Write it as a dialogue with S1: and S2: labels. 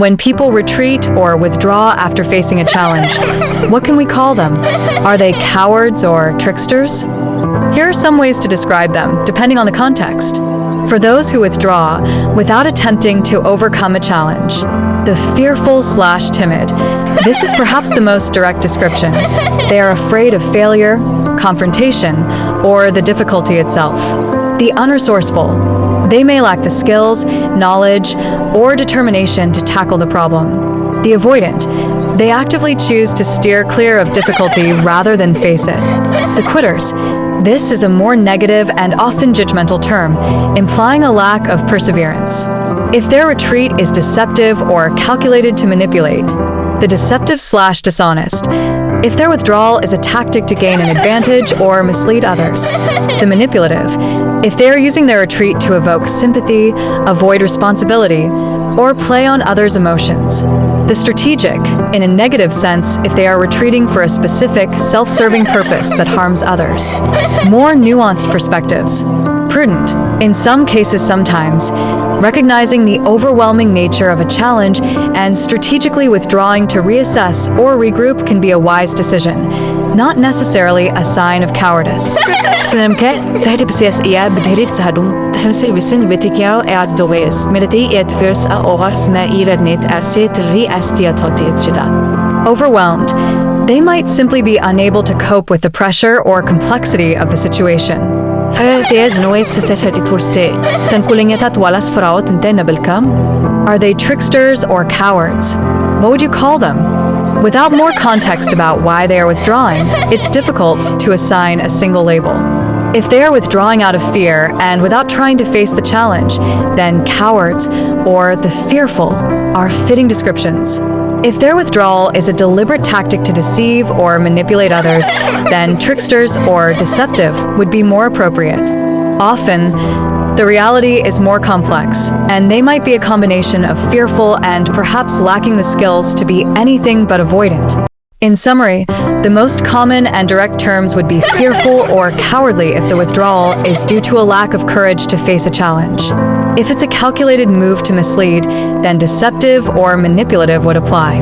S1: When people retreat or withdraw after facing a challenge, what can we call them? Are they cowards or tricksters? Here are some ways to describe them, depending on the context. For those who withdraw without attempting to overcome a challenge, the fearful/timid. This is perhaps the most direct description. They are afraid of failure, confrontation, or the difficulty itself. The unresourceful. They may lack the skills, knowledge, or determination to tackle the problem. The avoidant. They actively choose to steer clear of difficulty rather than face it. The quitters. This is a more negative and often judgmental term, implying a lack of perseverance. If their retreat is deceptive or calculated to manipulate, the deceptive/dishonest. If their withdrawal is a tactic to gain an advantage or mislead others, the manipulative. If they are using their retreat to evoke sympathy, avoid responsibility, or play on others' emotions. The strategic, in a negative sense, if they are retreating for a specific, self-serving purpose that harms others. More nuanced perspectives. Prudent, in some cases sometimes, recognizing the overwhelming nature of a challenge and strategically withdrawing to reassess or regroup can be a wise decision, not necessarily a sign of cowardice.
S2: Senamke, dahil PCS iya berdiri sahadum, dahil servisin betikiao at does, mediti et vers a oras na iradnit arsit re-estiatotit jida.
S1: Overwhelmed, they might simply be unable to cope with the pressure or complexity of the situation.
S2: Are they
S1: tricksters or cowards? What would you call them? Without more context about why they are withdrawing, it's difficult to assign a single label. If they are withdrawing out of fear and without trying to face the challenge, then cowards or the fearful are fitting descriptions. If their withdrawal is a deliberate tactic to deceive or manipulate others, then tricksters or deceptive would be more appropriate. Often, the reality is more complex, and they might be a combination of fearful and perhaps lacking the skills to be anything but avoidant. In summary, the most common and direct terms would be fearful or cowardly if the withdrawal is due to a lack of courage to face a challenge. If it's a calculated move to mislead, then deceptive or manipulative would apply.